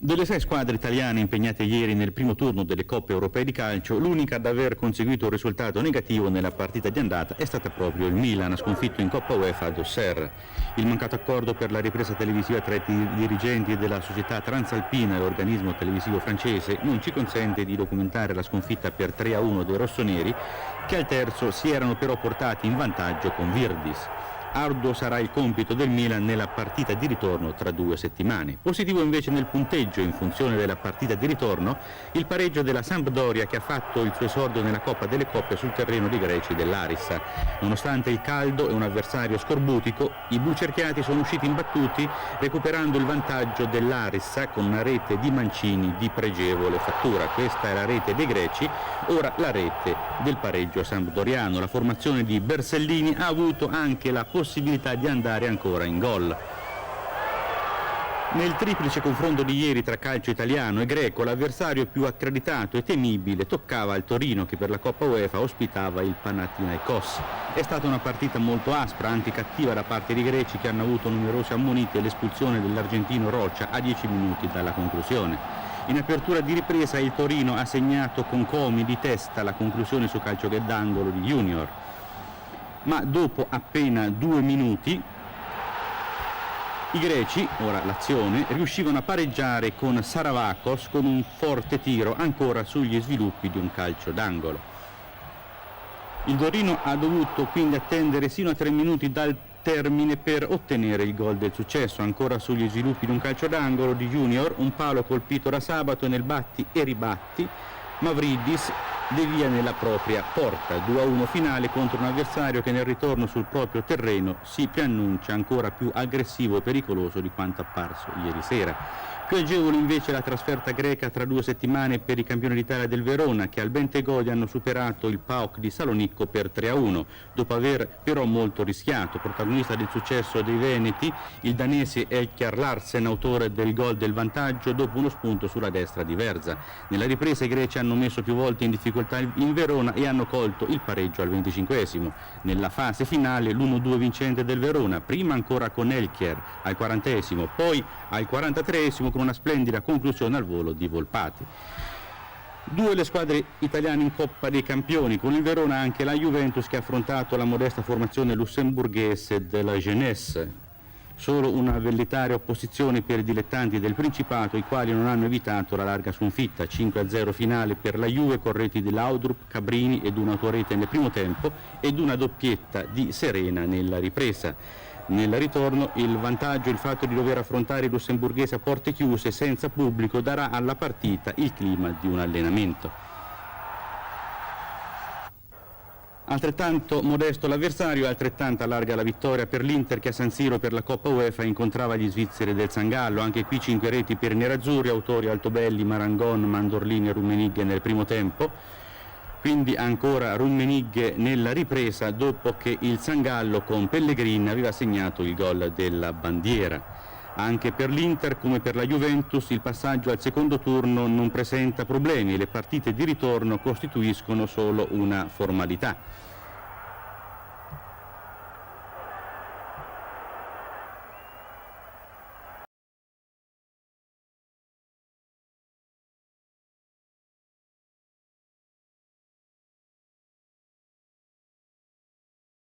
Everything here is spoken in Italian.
Delle 6 squadre italiane impegnate ieri nel primo turno delle Coppe Europee di calcio, l'unica ad aver conseguito un risultato negativo nella partita di andata è stata proprio il Milan, sconfitto in Coppa UEFA ad Auxerre. Il mancato accordo per la ripresa televisiva tra i dirigenti della società Transalpina e l'organismo televisivo francese non ci consente di documentare la sconfitta per 3-1 dei rossoneri, che al terzo si erano però portati in vantaggio con Virdis. Arduo sarà il compito del Milan nella partita di ritorno tra 2 settimane. Positivo invece nel punteggio, in funzione della partita di ritorno, il pareggio della Sampdoria, che ha fatto il suo esordio nella Coppa delle Coppe sul terreno dei greci dell'Arissa. Nonostante il caldo e un avversario scorbutico, i blucerchiati sono usciti imbattuti, recuperando il vantaggio dell'Arissa con una rete di Mancini di pregevole fattura. Questa è la rete dei greci, ora la rete del pareggio sampdoriano. La formazione di Bersellini ha avuto anche la possibilità di andare ancora in gol. Nel triplice confronto di ieri tra calcio italiano e greco, l'avversario più accreditato e temibile toccava al Torino, che per la Coppa UEFA ospitava il Panathinaikos. È stata una partita molto aspra, anche cattiva da parte dei greci, che hanno avuto numerosi ammoniti e l'espulsione dell'argentino Rocha a 10 minuti dalla conclusione. In apertura di ripresa il Torino ha segnato con Comi di testa la conclusione su calcio d'angolo di Junior, ma dopo appena 2 minuti i greci, ora l'azione, riuscivano a pareggiare con Saravakos con un forte tiro ancora sugli sviluppi di un calcio d'angolo. Il Torino ha dovuto quindi attendere sino a 3 minuti dal termine per ottenere il gol del successo, ancora sugli sviluppi di un calcio d'angolo di Junior, un palo colpito da Sabato nel batti e ribatti, Mavridis devia nella propria porta. 2-1 finale contro un avversario che nel ritorno sul proprio terreno si preannuncia ancora più aggressivo e pericoloso di quanto apparso ieri sera. Più agevole invece la trasferta greca tra 2 settimane per i campioni d'Italia del Verona, che al Bentegodi hanno superato il PAOK di Salonicco per 3-1, dopo aver però molto rischiato. Protagonista del successo dei veneti, il danese Elkjær Larsen, autore del gol del vantaggio dopo uno spunto sulla destra di Verza. Nella ripresa i greci hanno messo più volte in difficoltà in Verona e hanno colto il pareggio al 25esimo. Nella fase finale l'1-2 vincente del Verona, prima ancora con Elkjær al 40esimo, poi al 43esimo con una splendida conclusione al volo di Volpati. 2 le squadre italiane in Coppa dei Campioni, con il Verona anche la Juventus, che ha affrontato la modesta formazione lussemburghese della Jeunesse. Solo una velleitaria opposizione per i dilettanti del Principato, i quali non hanno evitato la larga sconfitta. 5-0 finale per la Juve, con reti di Laudrup, Cabrini ed una autorete nel primo tempo ed una doppietta di Serena nella ripresa. Nel ritorno il vantaggio, il fatto di dover affrontare i lussemburghesi a porte chiuse senza pubblico, darà alla partita il clima di un allenamento. Altrettanto modesto l'avversario, altrettanta larga la vittoria per l'Inter, che a San Siro per la Coppa UEFA incontrava gli svizzeri del Sangallo. Anche qui 5 reti per i nerazzurri, autori Altobelli, Marangon, Mandorlini e Rummenigge nel primo tempo. Quindi ancora Rummenigge nella ripresa, dopo che il Sangallo con Pellegrini aveva segnato il gol della bandiera. Anche per l'Inter, come per la Juventus, il passaggio al secondo turno non presenta problemi, le partite di ritorno costituiscono solo una formalità.